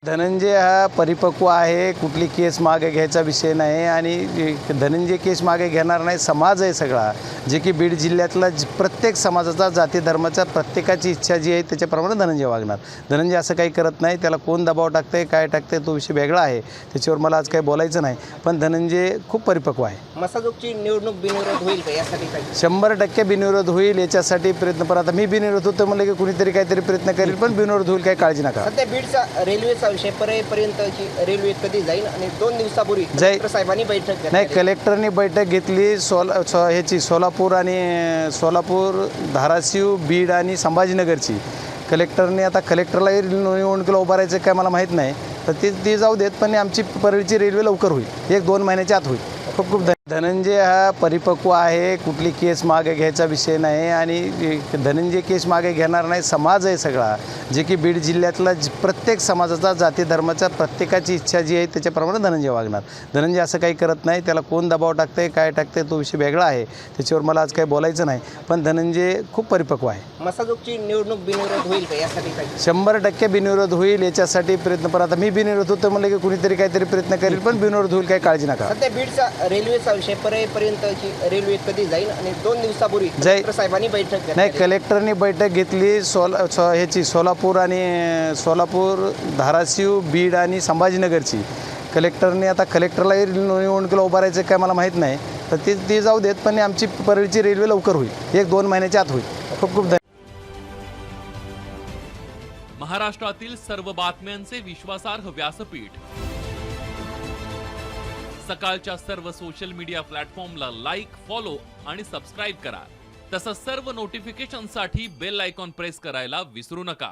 धनंजय हा परिपक्व आहे, कुठली केस मागे घ्यायचा विषय नाही आणि धनंजय केस मागे घेणार नाही. समाज आहे सगळा, जे की बीड जिल्ह्यातला प्रत्येक समाजाचा, जाती धर्माचा प्रत्येकाची इच्छा जी आहे त्याच्याप्रमाणे धनंजय वागणार. धनंजय असं काही करत नाही. त्याला कोण दबाव टाकतंय, काय टाकतंय तो विषय वेगळा आहे, त्याच्यावर मला आज काही बोलायचं नाही. पण धनंजय खूप परिपक्व आहे. मसाजोगची निवडणूक बिनविरोध होईल का यासाठी काय? 100% बिनविरोध होईल. याच्यासाठी प्रयत्न, पण आता मी बिनविरोध होतो म्हणलं की कुणीतरी काहीतरी प्रयत्न करेल, पण बिनविरोध होईल, काही काळजी नका. सध्या बीडचा रेल्वेचा विषय पर्यंतची रेल्वे कधी जाईल आणि 2 दिवसापूर्वी कलेक्टर साहेबांनी बैठक घेतली. नाही, कलेक्टरनी बैठक घेतली ह्याची सोलापूर, धाराशिव, बीड आणि संभाजीनगरची. कलेक्टरने आता कलेक्टरला निवडणुकीला उभारायचं काय मला माहीत नाही, तर ते जाऊ देत. पण आमची परळीची रेल्वे लवकर होईल, 1-2 महिन्याच्या आत होईल. खूप खूप धनंजय हा परिपक्व आहे, कुठली केस मागे घ्यायचा विषय नाही आणि धनंजय केस मागे घेणार नाही. समाज आहे सगळा, जे की बीड जिल्ह्यातला प्रत्येक समाजाचा, जाती धर्माचा प्रत्येकाची इच्छा जी आहे त्याच्याप्रमाणे धनंजय वागणार. धनंजय असं काही करत नाही. त्याला कोण दबाव टाकतंय, काय टाकतंय तो विषय वेगळा आहे, त्याच्यावर मला आज काही बोलायचं नाही. पण धनंजय खूप परिपक्व आहे. मसाजोगची निवडणूक बिनविरोध होईल का यासाठी काय? 100% बिनविरोध होईल. याच्यासाठी प्रयत्न, पण आता मी बिनविरोध होतो म्हणलं की कुणीतरी काहीतरी प्रयत्न करेल, पण बिनविरोध होईल, काही काळजी नका. सध्या बीडचा रेल्वेचा विषय पर्यंतची रेल्वे कधी जाईल आणि 2 दिवसापूर्वी कलेक्टर साहेबांनी बैठक घेतली. नाही, कलेक्टरनी बैठक घेतली ह्याची सोलापूर, धाराशिव, बीड आणि संभाजीनगरची. कलेक्टरने आता कलेक्टरला निवडणुकीला उभारायचं काय मला माहीत नाही, तर ते जाऊ देत. पण आमची परळीची रेल्वे लवकर होईल, 1-2 महिन्याच्या आत होईल. खूप खूप महाराष्ट्रातील सर्व बातम्यांचे विश्वासार्ह व्यासपीठ, सकाळच्या सर्व सोशल मीडिया प्लॅटफॉर्मला लाईक, फॉलो आणि सबस्क्राईब करा. तसंच सर्व नोटिफिकेशनसाठी बेल आयकॉन प्रेस करायला विसरू नका.